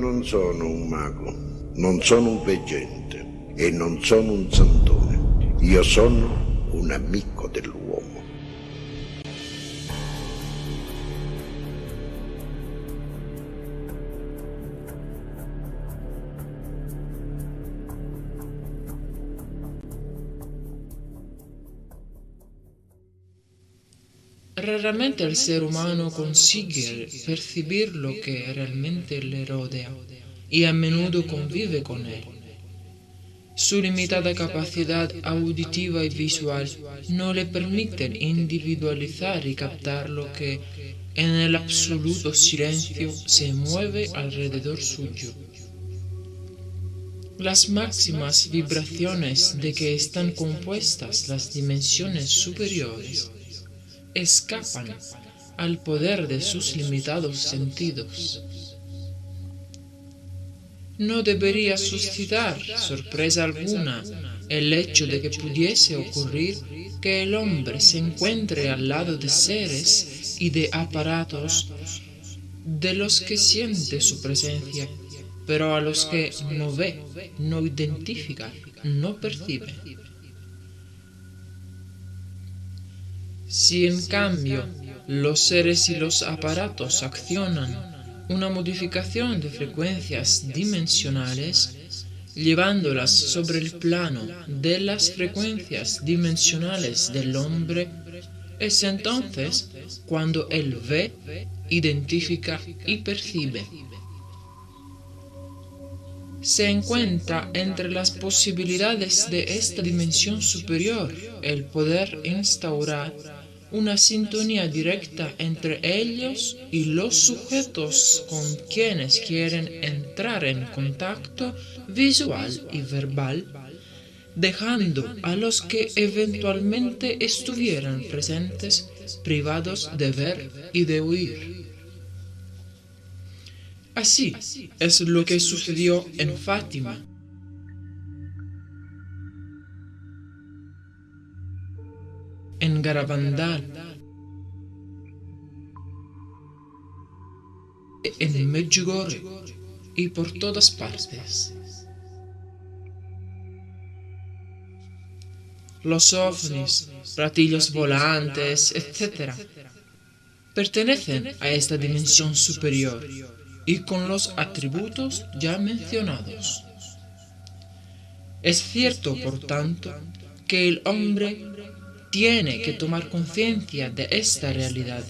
non sono un mago, non sono un veggente e non sono un santone. Io sono un amico dell'uomo. Raramente el ser humano consigue percibir lo que realmente le rodea y a menudo convive con él. Su limitada capacidad auditiva y visual no le permiten individualizar y captar lo que en el absoluto silencio se mueve alrededor suyo. Las máximas vibraciones de que están compuestas las dimensiones superiores escapan al poder de sus limitados sentidos. No debería suscitar sorpresa alguna el hecho de que pudiese ocurrir que el hombre se encuentre al lado de seres y de aparatos de los que siente su presencia, pero a los que no ve, no identifica, no percibe. Si en cambio los seres y los aparatos accionan una modificación de frecuencias dimensionales, llevándolas sobre el plano de las frecuencias dimensionales del hombre, es entonces cuando él ve, identifica y percibe. Se encuentra entre las posibilidades de esta dimensión superior el poder instaurar una sintonía directa entre ellos y los sujetos con quienes quieren entrar en contacto visual y verbal, dejando a los que eventualmente estuvieran presentes privados de ver y de oír. Así es lo que sucedió en Fátima, en Garabandal, en Medjugorje y por todas partes. Los ovnis, platillos volantes, etc., pertenecen a esta dimensión superior y con los atributos ya mencionados. Es cierto, por tanto, que el hombre tiene que tomar conciencia de esta realidad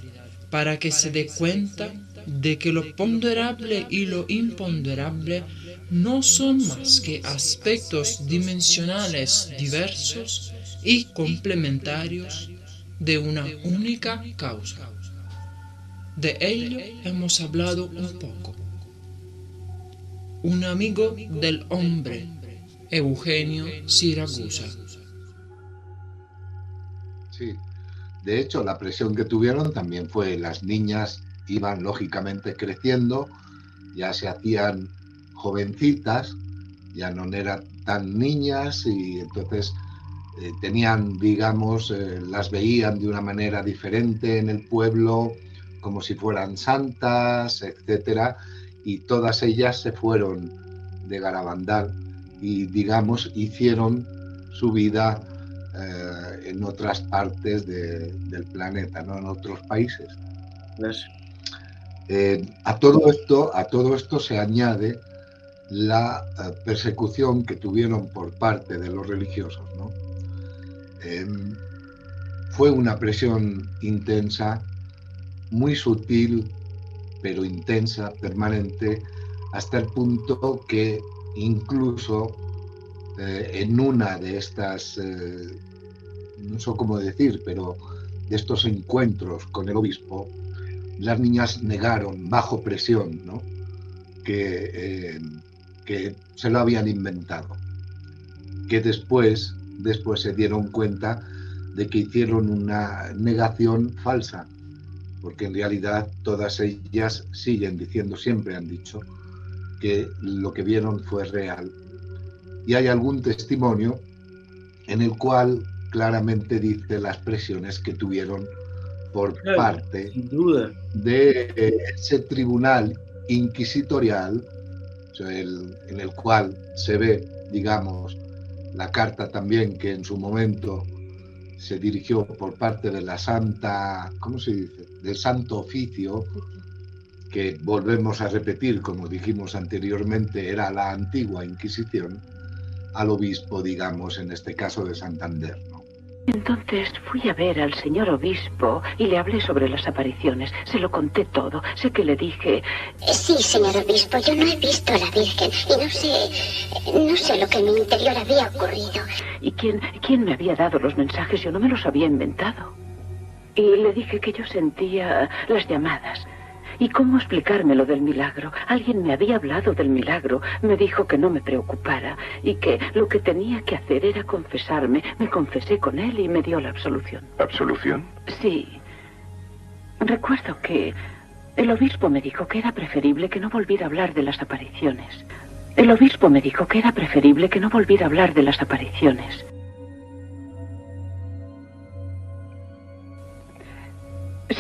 para que se dé cuenta de que lo ponderable y lo imponderable no son más que aspectos dimensionales diversos y complementarios de una única causa. De ello hemos hablado un poco. Un amigo del hombre, Eugenio Siragusa. Sí, de hecho la presión que tuvieron también fue, las niñas iban lógicamente creciendo, ya se hacían jovencitas, ya no eran tan niñas y entonces tenían, digamos, las veían de una manera diferente en el pueblo, como si fueran santas, etcétera, y todas ellas se fueron de Garabandal y, digamos, hicieron su vida en otras partes del planeta, ¿no? En otros países. A todo esto se añade la persecución que tuvieron por parte de los religiosos, ¿no? Fue una presión intensa, muy sutil, pero intensa, permanente, hasta el punto que incluso en una de estas, no sé cómo decir, pero de estos encuentros con el obispo, las niñas negaron bajo presión, ¿no? que se lo habían inventado, que después se dieron cuenta de que hicieron una negación falsa, porque en realidad todas ellas siguen diciendo, siempre han dicho, que lo que vieron fue real. Y hay algún testimonio en el cual claramente dice las presiones que tuvieron por parte sin duda de ese tribunal inquisitorial en el cual se ve, digamos, la carta también que en su momento se dirigió por parte de la Santa, ¿cómo se dice?, del Santo Oficio, que volvemos a repetir, como dijimos anteriormente, era la antigua Inquisición, al obispo, digamos, en este caso de Santander, ¿no? Entonces fui a ver al señor obispo y le hablé sobre las apariciones. Se lo conté todo. Sé que le dije... Sí, señor obispo, yo no he visto a la Virgen y no sé lo que en mi interior había ocurrido. ¿Y quién me había dado los mensajes? Yo no me los había inventado. Y le dije que yo sentía las llamadas. ¿Y cómo explicarme lo del milagro? Alguien me había hablado del milagro, me dijo que no me preocupara y que lo que tenía que hacer era confesarme. Me confesé con él y me dio la absolución. ¿Absolución? Sí. Recuerdo que el obispo me dijo que era preferible que no volviera a hablar de las apariciones. El obispo me dijo que era preferible que no volviera a hablar de las apariciones.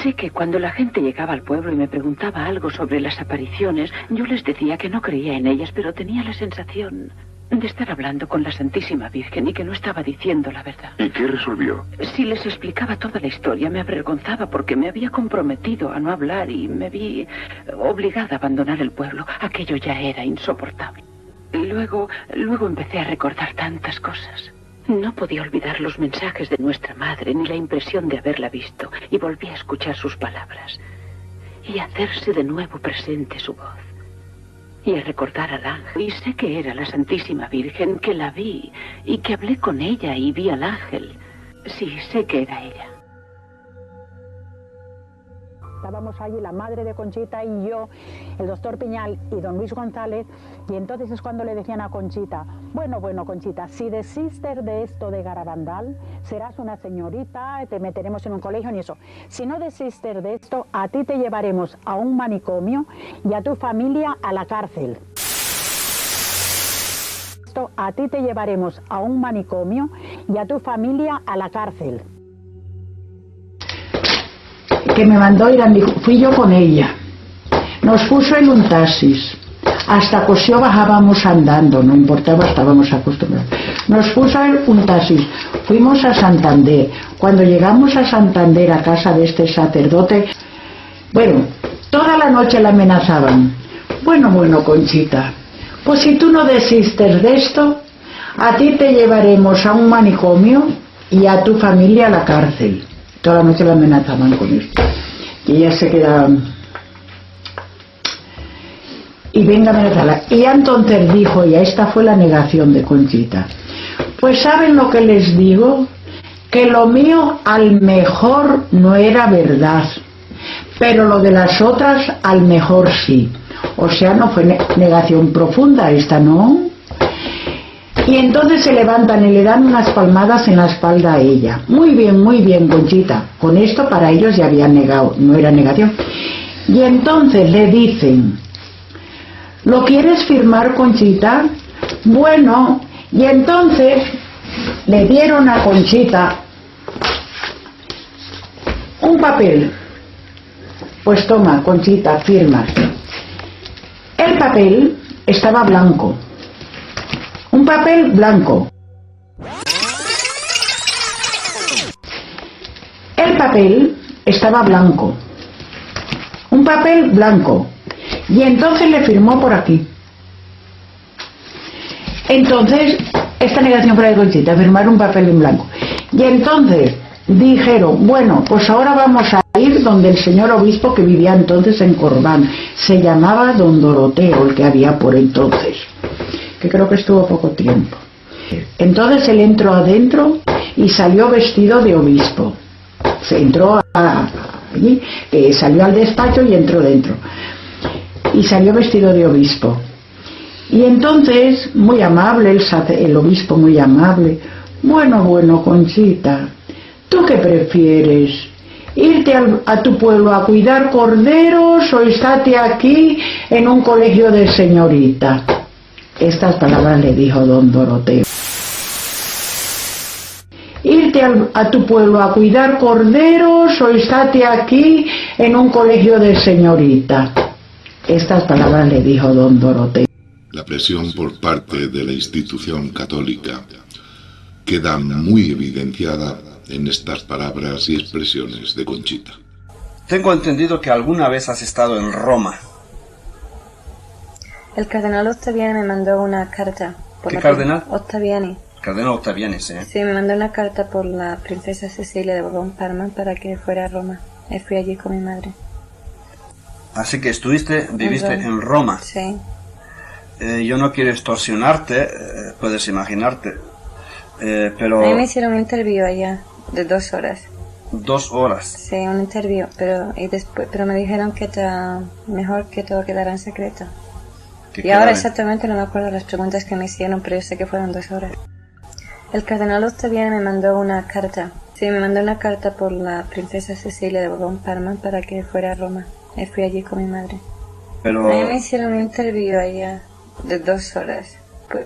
Sé que cuando la gente llegaba al pueblo y me preguntaba algo sobre las apariciones, yo les decía que no creía en ellas, pero tenía la sensación de estar hablando con la Santísima Virgen y que no estaba diciendo la verdad. ¿Y qué resolvió? Si les explicaba toda la historia, me avergonzaba porque me había comprometido a no hablar y me vi obligada a abandonar el pueblo. Aquello ya era insoportable. Luego empecé a recordar tantas cosas. No podía olvidar los mensajes de nuestra madre ni la impresión de haberla visto, y volví a escuchar sus palabras y a hacerse de nuevo presente su voz y a recordar al ángel. Y sé que era la Santísima Virgen, que la vi y que hablé con ella y vi al ángel. Sí, sé que era ella. Estábamos allí, la madre de Conchita y yo, el doctor Piñal y don Luis González, y entonces es cuando le decían a Conchita, bueno, Conchita, si desistes de esto de Garabandal, serás una señorita, te meteremos en un colegio ni eso. Si no desistes de esto, a ti te llevaremos a un manicomio y a tu familia a la cárcel. A ti te llevaremos a un manicomio y a tu familia a la cárcel. Que me mandó ir, fui yo con ella, nos puso en un taxis, hasta Cosío bajábamos andando, no importaba, estábamos acostumbrados, nos puso en un taxis, fuimos a Santander. Cuando llegamos a Santander, a casa de este sacerdote, bueno, toda la noche la amenazaban, bueno, Conchita, pues si tú no desistes de esto, a ti te llevaremos a un manicomio y a tu familia a la cárcel. Toda la noche la amenazaban con esto. Y ella se quedaba... Y venga a amenazarla. Y entonces dijo ella, esta fue la negación de Conchita. Pues ¿saben lo que les digo? Que lo mío al mejor no era verdad, pero lo de las otras al mejor sí. O sea, no fue negación profunda esta, ¿no? Y entonces se levantan y le dan unas palmadas en la espalda a ella. Muy bien, Conchita. Con esto para ellos ya habían negado, no era negación. Y entonces le dicen, ¿lo quieres firmar, Conchita? Bueno, y entonces le dieron a Conchita un papel. Pues toma, Conchita, firma. El papel estaba blanco. Un papel blanco. El papel estaba blanco. Un papel blanco. Y entonces le firmó por aquí. Entonces, esta negación fue de Conchita, firmar un papel en blanco. Y entonces dijeron, bueno, pues ahora vamos a ir donde el señor obispo que vivía entonces en Corbán. Se llamaba don Doroteo, el que había por entonces, que creo que estuvo poco tiempo. Entonces él entró adentro y salió vestido de obispo. Se entró allí, salió al despacho y entró dentro. Y salió vestido de obispo. Y entonces, muy amable, el obispo muy amable, bueno, Conchita, ¿tú qué prefieres? ¿Irte a tu pueblo a cuidar corderos o estate aquí en un colegio de señorita? Estas palabras le dijo don Doroteo. ¿Irte a tu pueblo a cuidar corderos o estate aquí en un colegio de señorita? Estas palabras le dijo don Doroteo. La presión por parte de la institución católica queda muy evidenciada en estas palabras y expresiones de Conchita. Tengo entendido que alguna vez has estado en Roma. El cardenal Ottaviani me mandó una carta. ¿Qué cardenal? Ottaviani. Cardenal Ottaviani, sí. Sí, me mandó una carta por la princesa Cecilia de Borbón-Parma para que fuera a Roma. Y fui allí con mi madre. Así que viviste en Roma. Sí. Yo no quiero extorsionarte, puedes imaginarte, pero... A mí me hicieron un interview allá, de 2 horas. 2 horas. Sí, un interview, pero me dijeron que mejor que todo quedara en secreto. Y ahora exactamente no me acuerdo las preguntas que me hicieron, pero yo sé que fueron 2 horas. El cardenal Ottaviani me mandó una carta. Sí, me mandó una carta por la princesa Cecilia de Borbón-Parma para que fuera a Roma. Y fui allí con mi madre. Pero... A mí me hicieron un interview allá de 2 horas,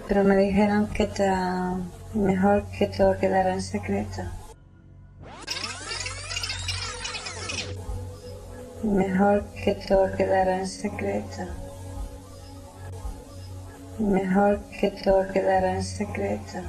pero me dijeron que mejor que todo quedara en secreto. Mejor que todo quedara en secreto. Mejor que todo quedara en secreto.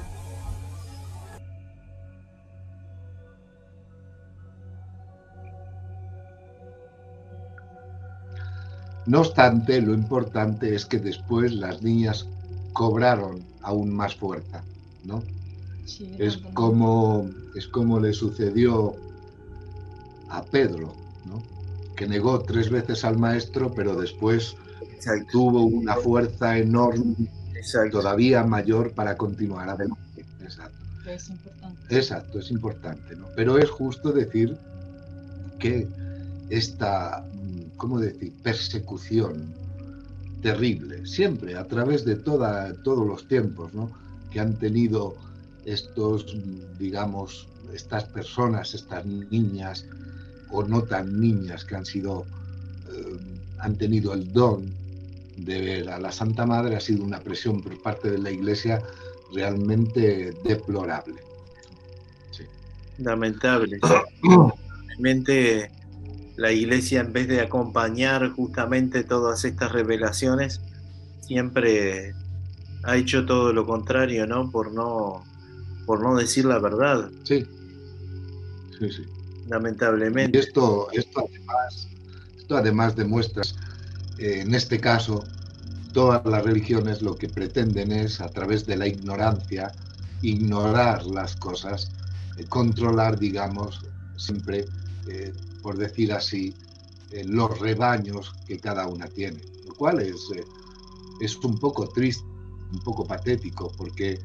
No obstante, lo importante es que después las niñas cobraron aún más fuerza, ¿no? Sí, es como le sucedió a Pedro, ¿no? Que negó 3 veces al maestro, pero después tuvo una fuerza enorme, todavía mayor para continuar adelante. Exacto. Es importante. Exacto, es importante, ¿no? Pero es justo decir que esta, ¿cómo decir?, persecución terrible, siempre a través de todos los tiempos, ¿no?, que han tenido estos, digamos, estas personas, estas niñas o no tan niñas que han tenido el don de ver a la Santa Madre, ha sido una presión por parte de la Iglesia realmente deplorable. Sí. Lamentable. Realmente la Iglesia, en vez de acompañar justamente todas estas revelaciones, siempre ha hecho todo lo contrario, ¿no? Por no decir la verdad. Sí, sí, sí. Lamentablemente. Y esto además demuestra, en este caso, todas las religiones lo que pretenden es, a través de la ignorancia, ignorar las cosas, controlar, digamos, siempre, por decir así, los rebaños que cada una tiene, lo cual es un poco triste, un poco patético, porque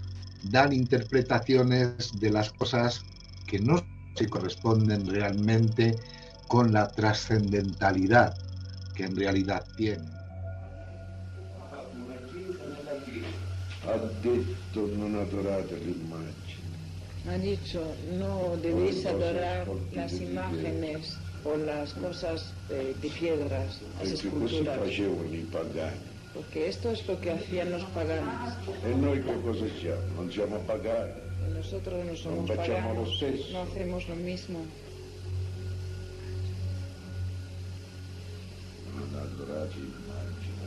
dan interpretaciones de las cosas que no se corresponden realmente con la trascendentalidad que en realidad tienen. Ha detto non adorate l'immagine. Ha dicho, no debéis adorar las imágenes o las cosas de piedras, las esculturas. Porque esto es lo que hacían los paganos. E noi che cosa siamo? Non siamo pagani. Nosotros no somos paganos, no hacemos lo mismo. Non adorate l'immagine.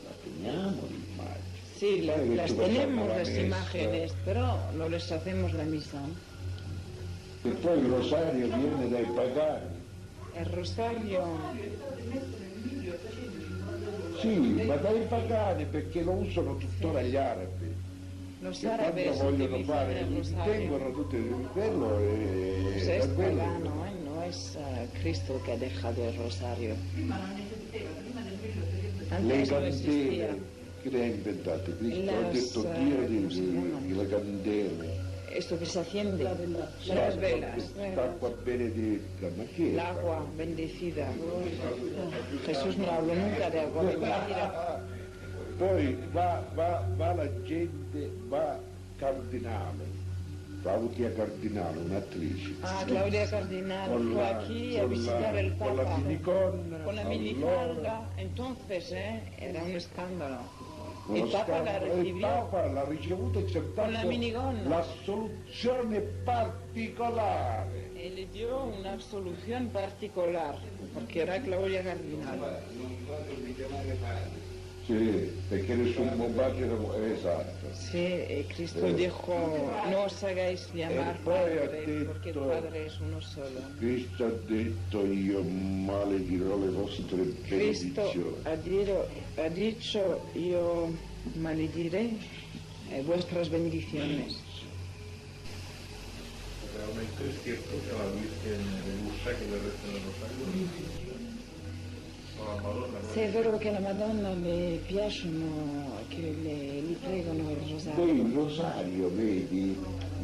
La teniamo l'immagine. Sí, las tenemos las imágenes, pero no les hacemos la misa. E poi il rosario viene dai pagani. El rosario... Sì, ma dai pagani, perché lo usano tuttora gli arabi. Los árabes vogliono fare, el rosario. tengono tutto quello e... Pues es pagano, no es Cristo que ha dejado el rosario. Antes no existía. Chi le ha inventate? Cristo ha detto Dio di la candela. Esto que se asciende, las velas, L'acqua benedetta, ma che è? l'agua bendecida. Jesús no habló nunca de agua bendecida. Poi va la gente, va Cardinale, Claudia Cardinale, un'attrice. Ah, Claudia Cardinale fue aquí a visitar el Papa. Con la minifalda. Con la minifalda, entonces, era un escándalo. Il Papa l'ha ricevuta e c'è con la minigonna. La soluzione particolare. E le dio una soluzione particolare, perché era Claudia Cardinale. Sì, perché nessun padre era esatto. Sí, Cristo dijo, no os hagáis llamar padre, porque el Padre es uno solo. Cristo ha detto, io maledirò le vostre benedizioni. Ha dicho, yo malediré vuestras bendiciones. Realmente es cierto que a la Virgen le gusta que le recen el rosario. Se è vero che la Madonna le piacciono, che gli pregano il rosario. Beh, il rosario, vedi,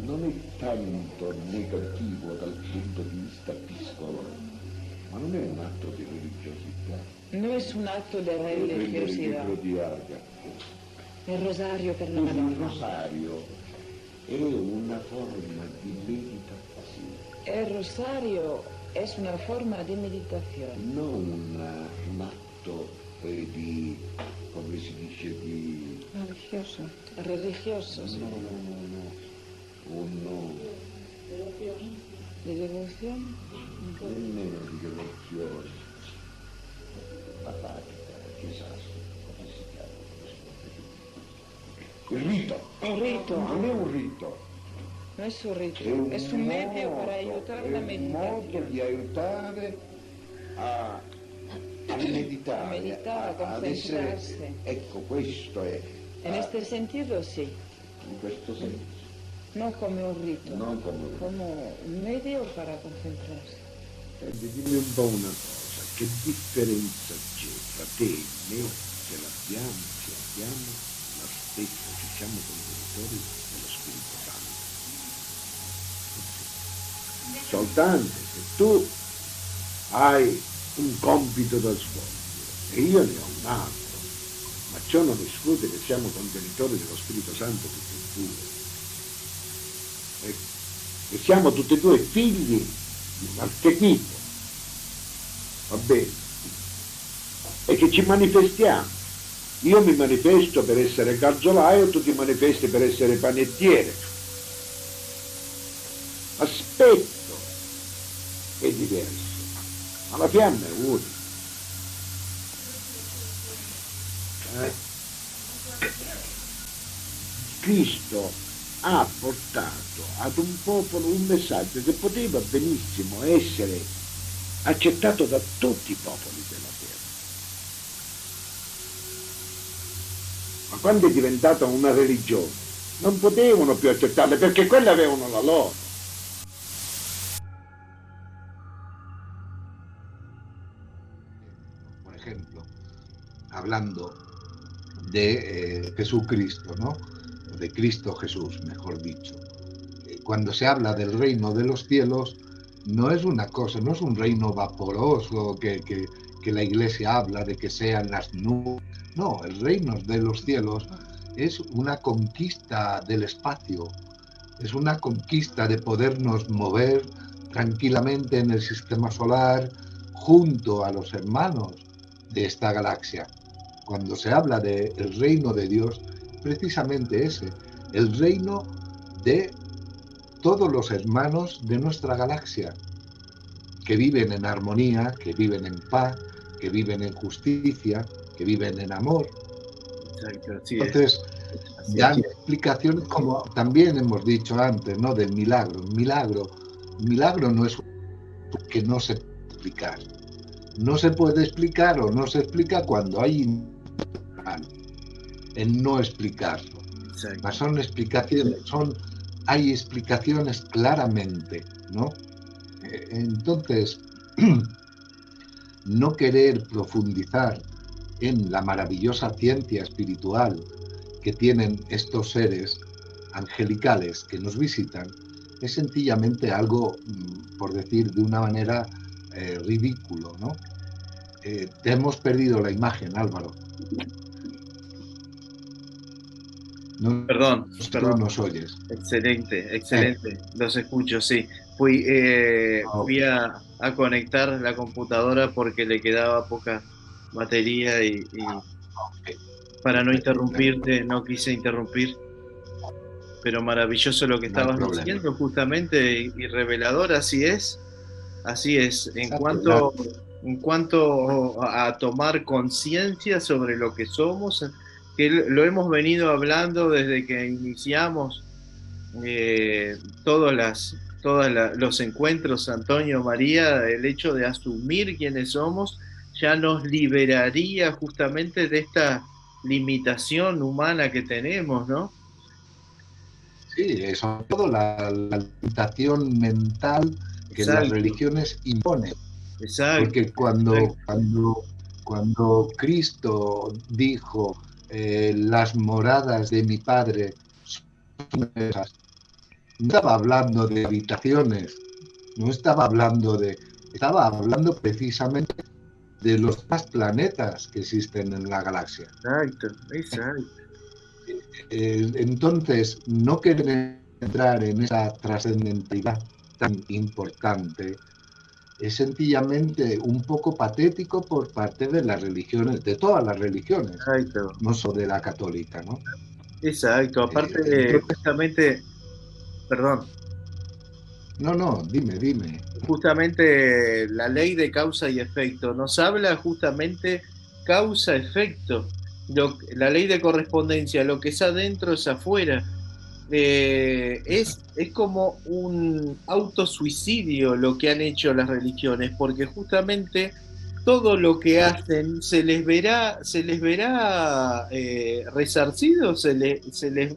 non è tanto negativo dal punto di vista piccolo, ma non è un atto di religiosità. No es un acto de religiosidad. Il rosario per la Madonna. Il rosario è una forma di meditazione. Il rosario è una forma di meditazione. Non un atto di, come si dice, di... Religioso. Religioso, sì. No. Uno... Di devozione? Nemmeno di devozione. La pratica, chissà, come si chiama? Il rito. Un rito. Non è un rito. No es un rito, es un medio para ayudar la meditazione. È un modo di aiutare a meditare, a meditare, a concentrarsi. Ecco, questo è. En este sentido, sì. In questo senso. No come un rito, non come un medio para concentrarsi. Dimmi un po' una cosa, che differenza c'è tra te e me che l'abbiamo, che abbiamo la stessa, che siamo contenitori dello Spirito Santo? Soltanto che tu hai un compito da svolgere e io ne ho un altro, ma ciò non esclude che siamo contenitori dello Spirito Santo tutti e due. E siamo tutti e due figli di un archetipo, va bene? E che ci manifestiamo. Io mi manifesto per essere calzolaio, tu ti manifesti per essere panettiere. L'aspetto è diverso, ma la fiamma è unica. Cristo ha portato ad un popolo un messaggio che poteva benissimo essere accettato da tutti i popoli della terra. Ma quando è diventata una religione, non potevano più accettarla perché quelle avevano la loro. Por ejemplo, hablando de Jesucristo, ¿no? De Cristo Jesús, mejor dicho. Cuando se habla del reino de los cielos, no es una cosa, no es un reino vaporoso que la Iglesia habla de que sean las nubes. No, el reino de los cielos es una conquista del espacio, es una conquista de podernos mover tranquilamente en el sistema solar junto a los hermanos de esta galaxia. Cuando se habla del reino de Dios, precisamente ese, el reino de todos los hermanos de nuestra galaxia, que viven en armonía, que viven en paz, que viven en justicia, que viven en amor. Exacto, entonces, dan explicaciones como también hemos dicho antes, ¿no? Del milagro. Milagro no es que no se puede explicar. No se puede explicar o no se explica cuando hay en no explicarlo. Mas son explicaciones, hay explicaciones claramente, ¿no? Entonces, no querer profundizar en la maravillosa ciencia espiritual que tienen estos seres angelicales que nos visitan es sencillamente algo, por decir de una manera, ridículo, ¿no? Te hemos perdido la imagen, Álvaro. No, perdón. Nos oyes. Excelente, los escucho, sí. Fui a conectar la computadora porque le quedaba poca batería y para no interrumpirte, no quise interrumpir, pero maravilloso lo que estabas diciendo justamente y revelador, así es. En cuanto a tomar conciencia sobre lo que somos, que lo hemos venido hablando desde que iniciamos todos los encuentros, Antonio, María, el hecho de asumir quiénes somos ya nos liberaría justamente de esta limitación humana que tenemos, ¿no? Sí, sobre todo la limitación mental que las religiones imponen. Exacto. Porque cuando Cristo dijo las moradas de mi Padre son esas, no estaba hablando de habitaciones, estaba hablando precisamente de los más planetas que existen en la galaxia. Exacto. Entonces, no querer entrar en esa trascendentalidad tan importante es sencillamente un poco patético por parte de las religiones, de todas las religiones, no solo de la católica, ¿no? Exacto, aparte de justamente, perdón. No, dime. Justamente la ley de causa y efecto nos habla justamente causa-efecto, la ley de correspondencia, lo que es adentro es afuera. Es como un autosuicidio lo que han hecho las religiones, porque justamente todo lo que hacen se les verá resarcido, se les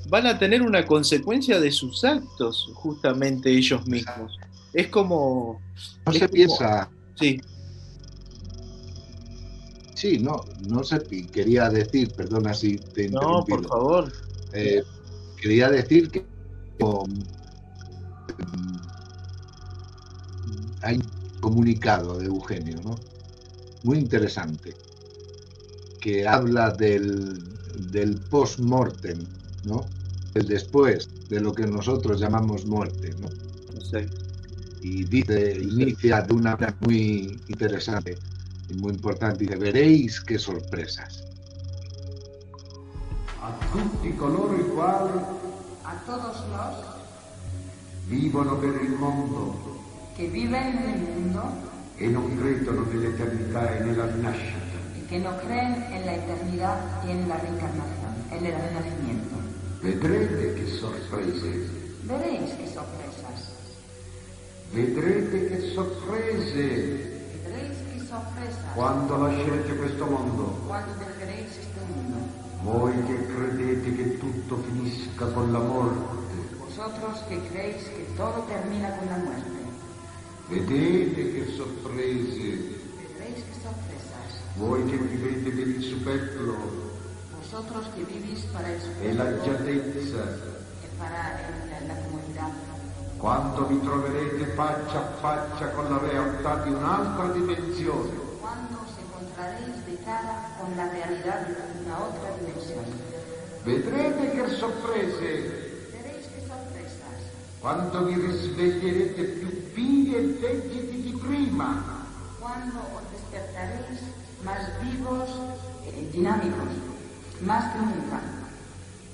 van a tener una consecuencia de sus actos, justamente ellos mismos. Es como... No se piensa... Sí. Sí, no sé, quería decir, perdona si te interrumpí. No, por favor. Quería decir que hay un comunicado de Eugenio, ¿no? Muy interesante, que habla del post-mortem, ¿no? El después de lo que nosotros llamamos muerte, ¿no? Exacto. Y inicia de una manera muy interesante y muy importante, dice: veréis qué sorpresas. A tutti coloro i quali, a todos los vivono per il mondo, que viven en el mundo e non credono nell'eternità e nella rinascita, y que no creen en la eternidad y en la reencarnación, en el renacimiento. Vedrete che sorprese. Veréis qué sorpresas. Vedrete che sorprese. Veréis qué sorpresas. Quando lascerete questo mondo. Cuando dejaréis este mundo. Voi che credete che tutto finisca con la morte. Vosotros que creéis que todo termina con la muerte. Vedete che sorprese. Veréis qué sorpresas. Voi che vivete per il superfluo. Vosotros que vivís para el e l'agiatezza. E para la comodidad. Quando vi troverete faccia a faccia con la realtà di un'altra dimensione. Cuando os encontraréis de cara con la realidad de una otra dimensión. Vedrete che sorprese. Veréis qué sorpresas. Quando vi risveglierete più vivi e legiti di prima. Cuando os despertaréis más vivos e dinámicos, más que nunca.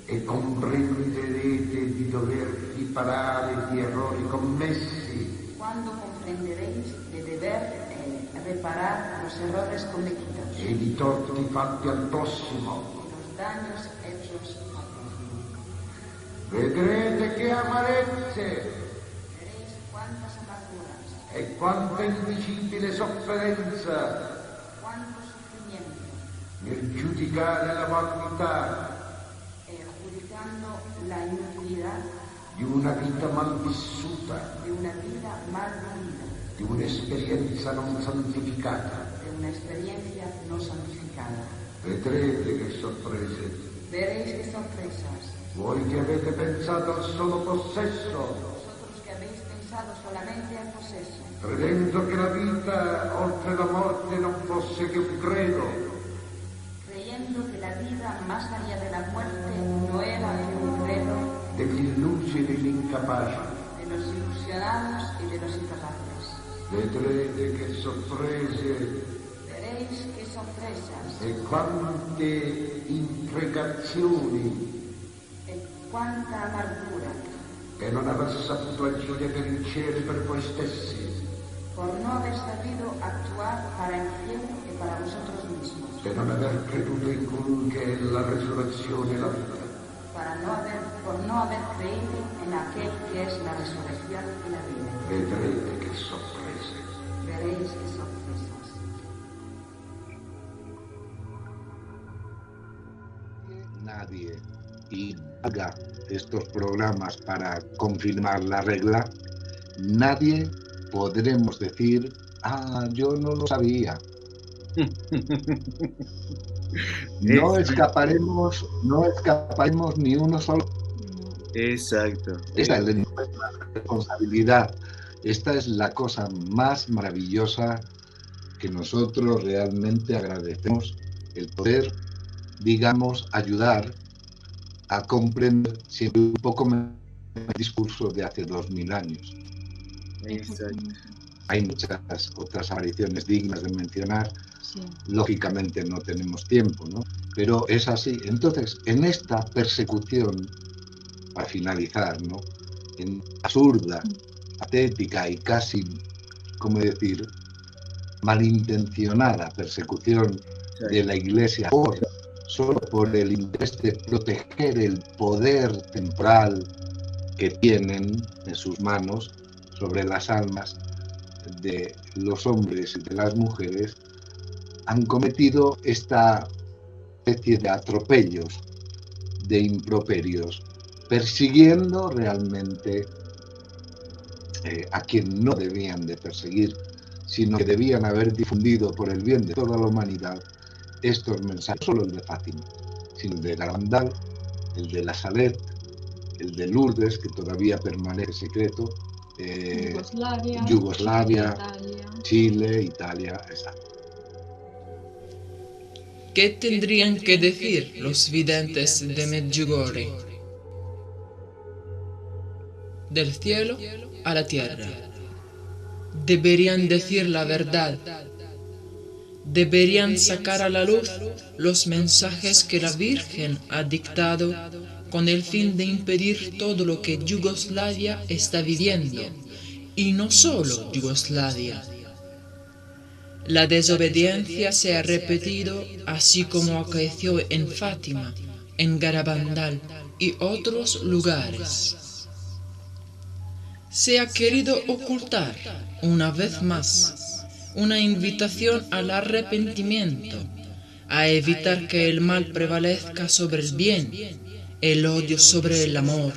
E comprenderete di dover riparare gli errori commessi. Cuando comprenderéis de deber reparar los errores cometidos. E i torti fatti al prossimo. Los daños hechos al prójimo. Vedrete che amarezze. Veréis cuántas amarguras. E quanta indicibile sofferenza. Cuánto sufrimiento. Nel giudicare la vanità. Giudicando la inutilidad. Di una vita mal vissuta. De una vida mal vivida. Di un'esperienza non santificata. De una experiencia no santificada. Vedrete che sorprese. Veréis qué sorpresas. Voi che avete pensato al solo possesso. Vosotros que habéis pensado solamente al possesso. Credendo che la vita oltre la morte non fosse che un credo. Creyendo que la vida más allá de la muerte no era que un credo. Degli illusi e degli incapaci. De los ilusionados y de los incapaces. Vedrete che sorprese. Veréis qué sorpresas. sorpresas. E quante imprecazioni. E quanta amargura. E non aver saputo agire per il cielo e per voi stessi. Por no haber sabido actuar para el cielo y para vosotros mismos. E non aver creduto in colui che è la resurrezione e la vita. Por no haber creído en aquel que es la resurrección y la vida. Vedrete che sorprese. Veréis qué sorpresas. Nadie, y haga estos programas para confirmar la regla, nadie podremos decir, yo no lo sabía. No escaparemos ni uno solo. Exacto. Esta es nuestra responsabilidad. Esta es la cosa más maravillosa que nosotros realmente agradecemos, el poder, digamos, ayudar a comprender siempre un poco más el discurso de hace 2000 años. Exacto. Hay muchas otras apariciones dignas de mencionar. Sí. Lógicamente no tenemos tiempo, ¿no? Pero es así. Entonces, en esta persecución, para finalizar, ¿no? En absurda, patética y casi, ¿cómo decir?, malintencionada persecución de la Iglesia solo por el interés de proteger el poder temporal que tienen en sus manos sobre las almas de los hombres y de las mujeres, han cometido esta especie de atropellos, de improperios, persiguiendo realmente a quien no debían de perseguir, sino que debían haber difundido por el bien de toda la humanidad estos mensajes, no solo el de Fátima, sino el de Garabandal, el de La Salet, el de Lourdes, que todavía permanece secreto, Yugoslavia, Chile, Italia, exacto. ¿Qué tendrían que decir los videntes de Medjugorje? Del cielo a la tierra. Deberían decir la verdad. Deberían sacar a la luz los mensajes que la Virgen ha dictado con el fin de impedir todo lo que Yugoslavia está viviendo, y no solo Yugoslavia. La desobediencia se ha repetido así como acaeció en Fátima, en Garabandal y otros lugares. Se ha querido ocultar, una vez más, una invitación al arrepentimiento, a evitar que el mal prevalezca sobre el bien, el odio sobre el amor,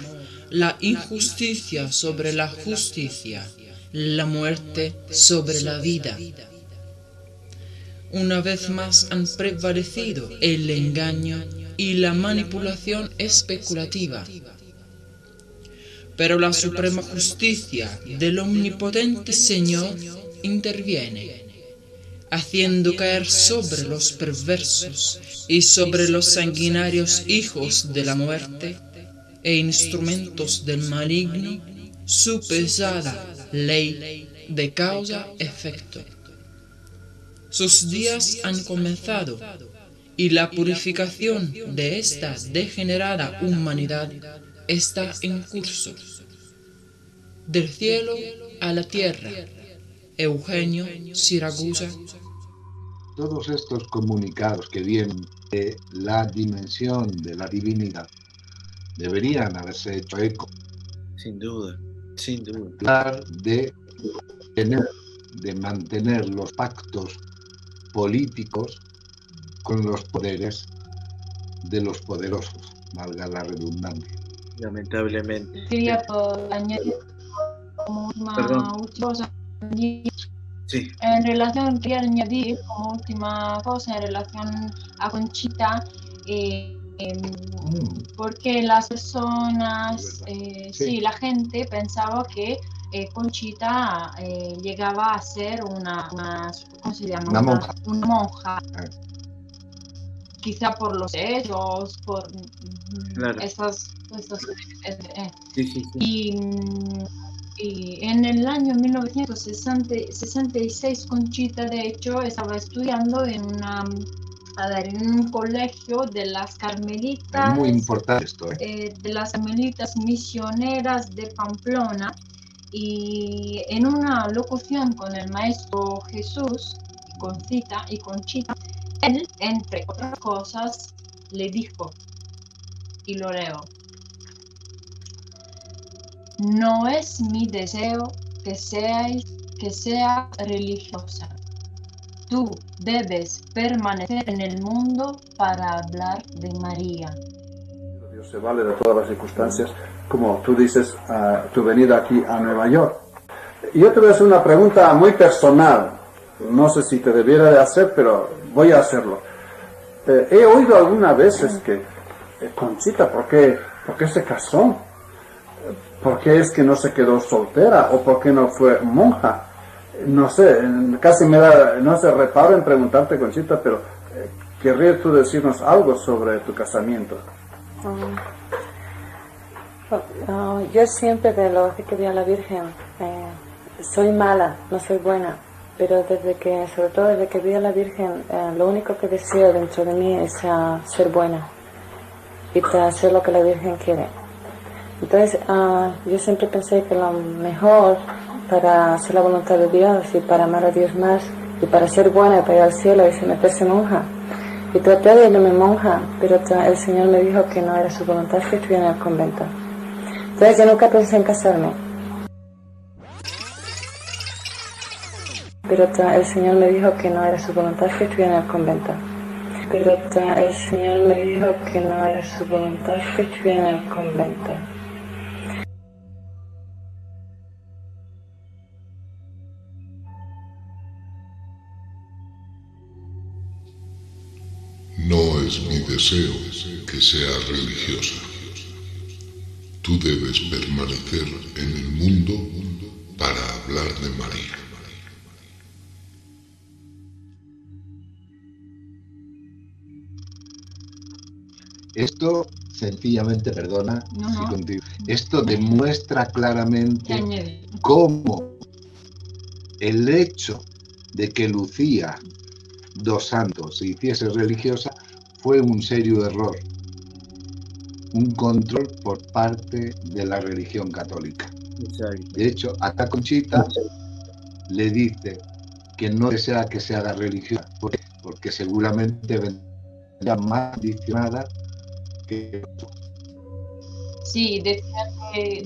la injusticia sobre la justicia, la muerte sobre la vida. Una vez más han prevalecido el engaño y la manipulación especulativa. Pero la suprema justicia del omnipotente Señor interviene, haciendo caer sobre los perversos y sobre los sanguinarios hijos de la muerte e instrumentos del maligno su pesada ley de causa-efecto. Sus días han comenzado y la purificación de esta degenerada humanidad está en curso. Del cielo a la tierra. Eugenio Siragusa. Todos estos comunicados que vienen de la dimensión de la divinidad deberían haberse hecho eco. Sin duda, sin duda. Hablar de mantener los pactos políticos con los poderes de los poderosos, valga la redundancia. Lamentablemente. Quería añadir como última cosa. Sí. Quería añadir como última cosa en relación a Conchita, porque las personas, la gente pensaba que Conchita llegaba a ser una ¿cómo se llama? Una monja. Quizá por los hechos, por claro. estas Sí. Y en el año 1966 Conchita, de hecho, estaba estudiando en un colegio de las carmelitas. Es muy importante esto, de las carmelitas misioneras de Pamplona. Y en una locución con el maestro Jesús y Conchita, él, entre otras cosas, le dijo, y lo leo: no es mi deseo que sea religiosa. Tú debes permanecer en el mundo para hablar de María. Dios se vale de todas las circunstancias, como tú dices, tu venida aquí a Nueva York. Yo te voy a hacer una pregunta muy personal. No sé si te debiera de hacer, pero voy a hacerlo. He oído algunas veces que Conchita, ¿por qué se casó? ¿Por qué es que no se quedó soltera? ¿O por qué no fue monja? No sé, casi no se reparo en preguntarte, Conchita, pero ¿querrías tú decirnos algo sobre tu casamiento? Yo siempre de lo que vi a la Virgen, soy mala, no soy buena, pero sobre todo desde que vi a la Virgen, lo único que deseo dentro de mí es ser buena y hacer lo que la Virgen quiere. Entonces, yo siempre pensé que lo mejor para hacer la voluntad de Dios y para amar a Dios más y para ser buena y para ir al cielo y meterse monja. Y traté de irme monja, pero el Señor me dijo que no era su voluntad que estuviera en el convento. Entonces yo nunca pensé en casarme. Pero el Señor me dijo que no era su voluntad que estuviera en el convento. Pero el Señor me dijo que no era su voluntad que estuviera en el convento. No es mi deseo que sea religiosa. Tú debes permanecer en el mundo para hablar de María. Esto sencillamente, perdona, esto demuestra claramente cómo el hecho de que Lucía dos Santos se hiciese religiosa fue un serio error, un control por parte de la religión católica. De hecho, a Conchita le dice que no desea que se haga religiosa porque seguramente vendría más condicionada que... Sí,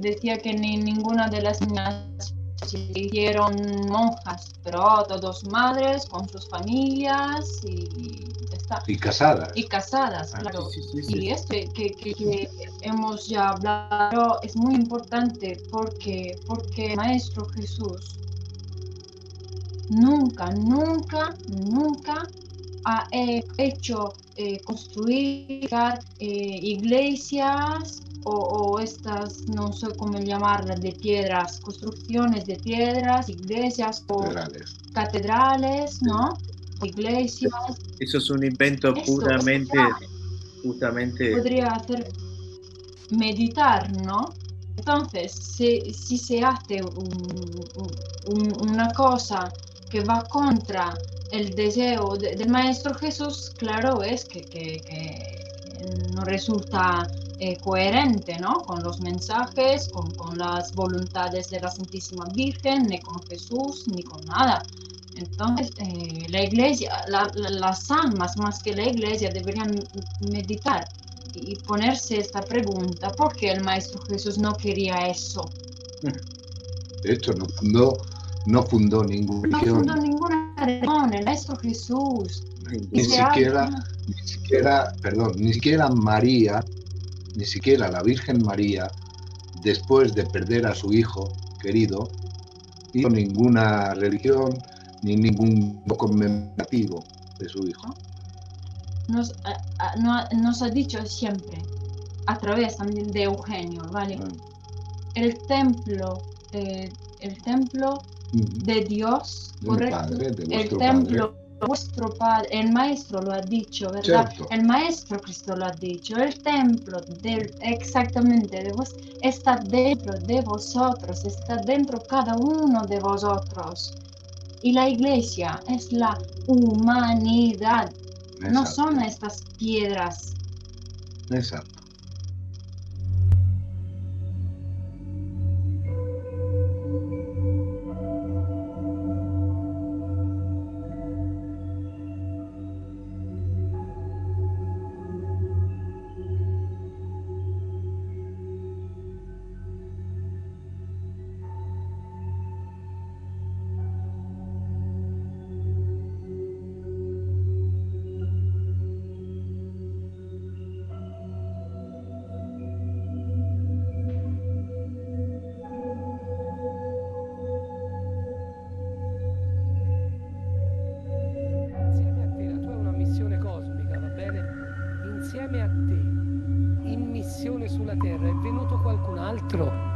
decía que ni ninguna de las niñas se hicieron monjas, pero todos madres con sus familias y ya está. Y casadas. Y casadas, claro. Sí. Y esto que hemos ya hablado es muy importante porque Maestro Jesús nunca ha hecho construir iglesias o estas, no sé cómo llamarlas, de piedras, construcciones de piedras, iglesias o catedrales, ¿no? Iglesias. Eso es un invento puramente, justamente... Podría hacer meditar, ¿no? Entonces, si se hace una cosa que va contra el deseo del Maestro Jesús, claro es que no resulta coherente, ¿no? Con los mensajes, con las voluntades de la Santísima Virgen, ni con Jesús, ni con nada. Entonces, la Iglesia, las almas más que la Iglesia deberían meditar y ponerse esta pregunta: ¿por qué el Maestro Jesús no quería eso? De hecho, no fundó ninguna religión. No fundó ninguna religión, el Maestro Jesús. Ni siquiera María, ni siquiera la Virgen María, después de perder a su hijo querido, hizo ninguna religión ni ningún conmemorativo de su hijo. Nos ha dicho siempre, a través también de Eugenio, ¿vale? El templo de Dios, correcto, el templo vuestro padre, el maestro lo ha dicho, ¿verdad? Cierto. El maestro Cristo lo ha dicho, el templo exactamente de vos está dentro de vosotros, está dentro cada uno de vosotros. Y la iglesia es la humanidad, no son estas piedras. Exacto.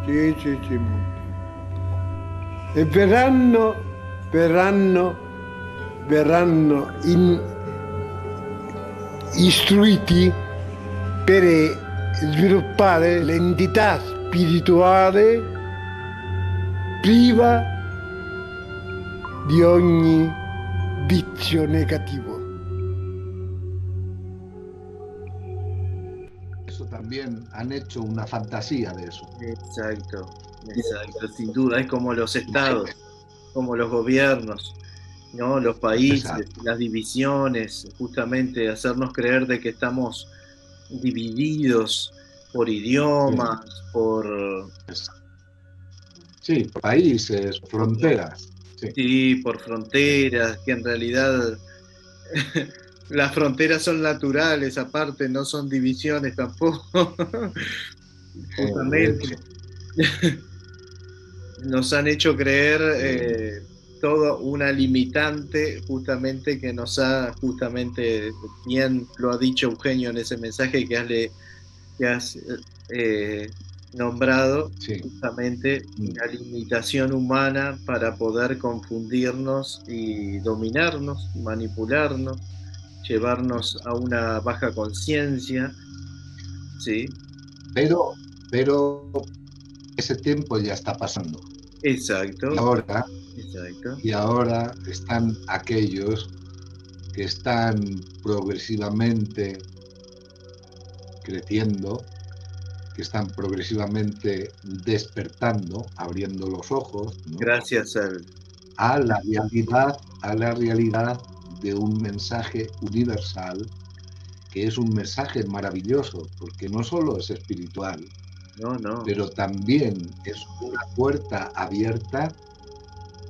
Sì. E verranno istruiti per sviluppare l'entità spirituale priva di ogni vizio negativo. También han hecho una fantasía de eso. Exacto, sin duda, es como los estados, como los gobiernos, ¿no? Los países, las divisiones, justamente hacernos creer de que estamos divididos por idiomas, por países, fronteras. Sí, por fronteras, que en realidad las fronteras son naturales, aparte no son divisiones tampoco. Justamente nos han hecho creer todo una limitante, justamente que nos ha, justamente bien lo ha dicho Eugenio en ese mensaje que has nombrado, justamente la limitación humana para poder confundirnos y dominarnos, manipularnos, llevarnos a una baja conciencia, ¿sí? Pero ese tiempo ya está pasando. Exacto. Y ahora están aquellos que están progresivamente creciendo, que están progresivamente despertando, abriendo los ojos, ¿no? Gracias a la realidad de un mensaje universal, que es un mensaje maravilloso, porque no solo es espiritual, pero también es una puerta abierta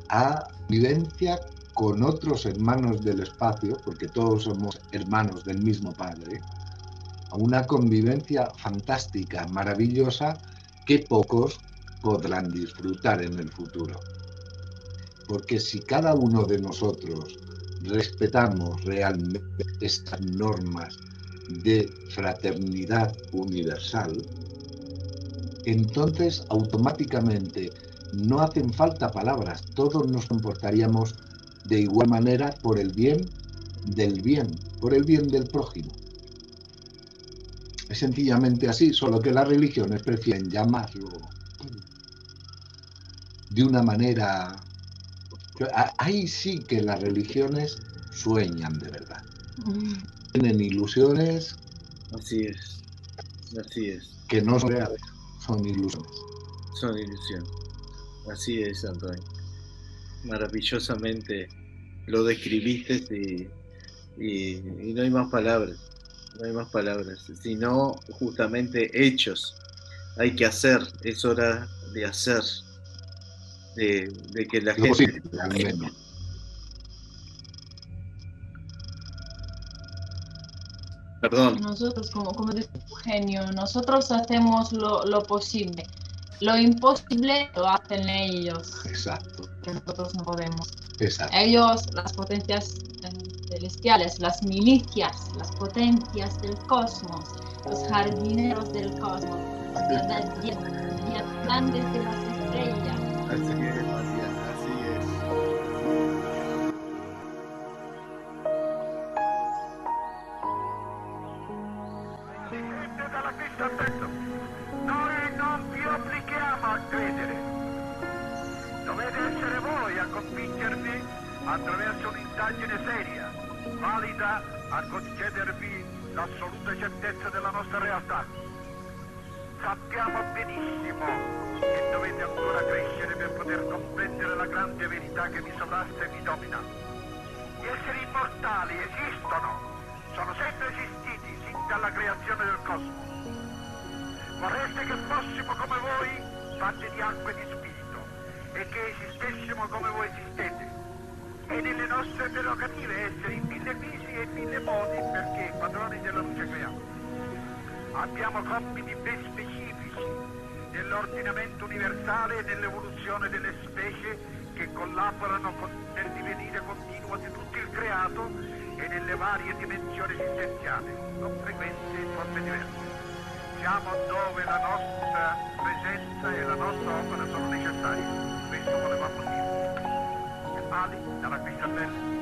a vivencia con otros hermanos del espacio, porque todos somos hermanos del mismo Padre, a una convivencia fantástica, maravillosa, que pocos podrán disfrutar en el futuro. Porque si cada uno de nosotros respetamos realmente estas normas de fraternidad universal, entonces automáticamente no hacen falta palabras, todos nos comportaríamos de igual manera por el bien del bien, por el bien del prójimo. Es sencillamente así, solo que las religiones prefieren llamarlo de una manera... Ahí sí que las religiones sueñan de verdad. Tienen ilusiones. Así es. Que no son reales, son ilusiones. Son ilusiones. Así es, Antonio. Maravillosamente lo describiste y no hay más palabras. No hay más palabras, sino justamente hechos. Hay que hacer, es hora de hacer. De que la gente... Perdón. Nosotros, como dice Eugenio, nosotros hacemos lo posible. Lo imposible lo hacen ellos. Exacto. Que nosotros no podemos. Exacto. Ellos, las potencias celestiales, las milicias, las potencias del cosmos, los jardineros del cosmos, los diamantes de las estrellas. Así es, Matías, así es. dalla Cristo Alberto, noi non vi obblighiamo a credere. Dovete essere voi a convincervi attraverso un'indagine seria, valida a concedervi l'assoluta certezza della nostra realtà. Sappiamo benissimo che dovete ancora crescere per poter comprendere la grande verità che vi sovrasta e vi domina. Gli esseri immortali esistono, sono sempre esistiti sin dalla creazione del cosmo. Vorreste che fossimo come voi, fatti di acqua e di spirito, e che esistessimo come voi esistete. È nelle nostre prerogative essere in mille visi e in mille modi, perché padroni della luce creiamo. Abbiamo compiti ben specifici nell'ordinamento universale e nell'evoluzione delle specie che collaborano nel divenire continuo di tutto il creato e nelle varie dimensioni esistenziali, con frequenze e forme diverse. Siamo dove la nostra presenza e la nostra opera sono necessarie. Questo volevamo dire. Ali, dalla Cristabella.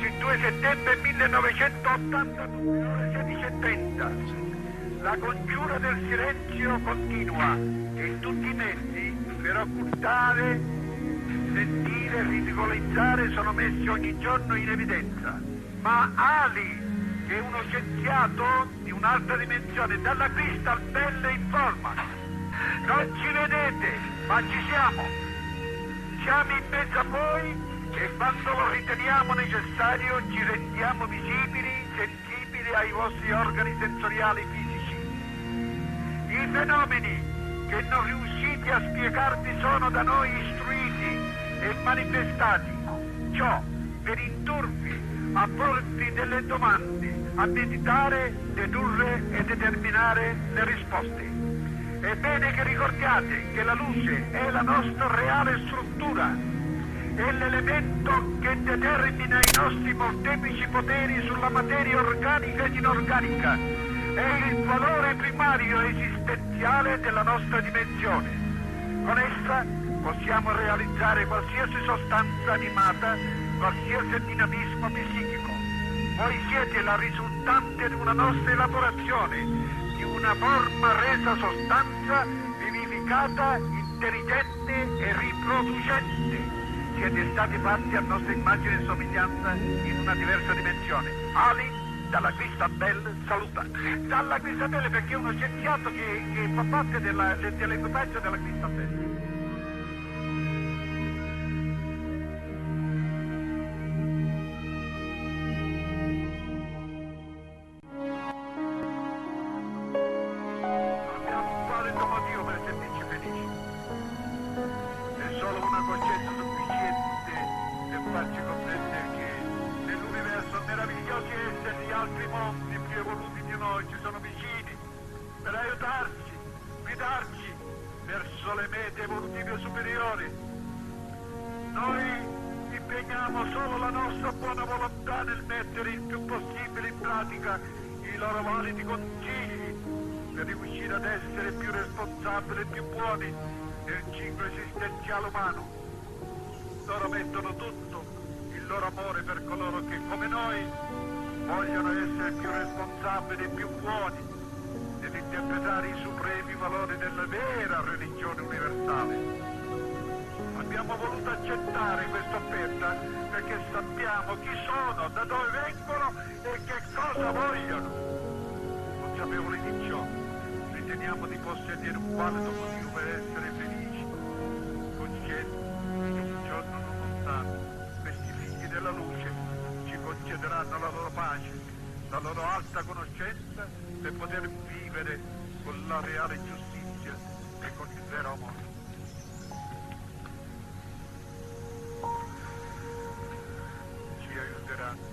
Il 2 settembre 1982, ore 16:30, la congiura del silenzio continua e tutti i mezzi per occultare, sentire, ridicolizzare sono messi ogni giorno in evidenza. Ma Ali, che è uno scienziato di un'altra dimensione, dalla Crystal Bell informa: non ci vedete, ma ci siamo. Siamo in mezzo a voi e quando lo riteniamo necessario ci rendiamo visibili, sensibili ai vostri organi sensoriali fisici. I fenomeni che non riuscite a spiegarvi sono da noi istruiti e manifestati. Ciò per indurvi a porvi delle domande, a meditare, dedurre e determinare le risposte. È bene che ricordiate che la luce è la nostra reale struttura. È l'elemento che determina i nostri molteplici poteri sulla materia organica ed inorganica. È il valore primario esistenziale della nostra dimensione. Con essa possiamo realizzare qualsiasi sostanza animata, qualsiasi dinamismo psichico. Voi siete la risultante di una nostra elaborazione, di una forma resa sostanza, vivificata, intelligente e riproducente. Siete stati fatti a nostra immagine e somiglianza in una diversa dimensione. Ali, dalla Crystal Bell, saluta. Dalla Crystal Bell perché è uno scienziato che fa parte dell'equipaggio della Crystal Bell. Umano. Loro mettono tutto il loro amore per coloro che come noi vogliono essere più responsabili e più buoni ed interpretare i supremi valori della vera religione universale. Abbiamo voluto accettare questa offerta perché sappiamo chi sono, da dove vengono e che cosa vogliono. Consapevoli di ciò, riteniamo di possedere un valido motivo per essere felici. Un giorno non lontano, questi figli della luce ci concederanno la loro pace, la loro alta conoscenza per poter vivere con la reale giustizia e con il vero amore. Ci aiuteranno.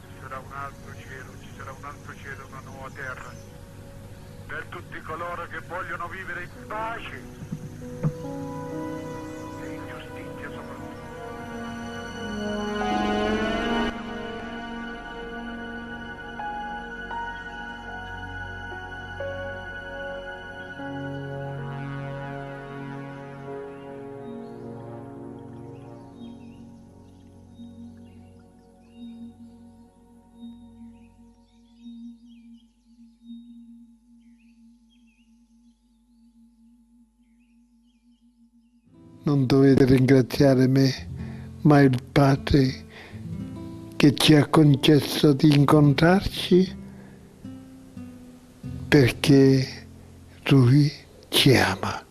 Ci sarà un altro cielo, ci sarà un altro cielo, una nuova terra, per tutti coloro che vogliono vivere in pace. non dovete ringraziare me, ma il Padre che ci ha concesso di incontrarci, perché Lui ci ama.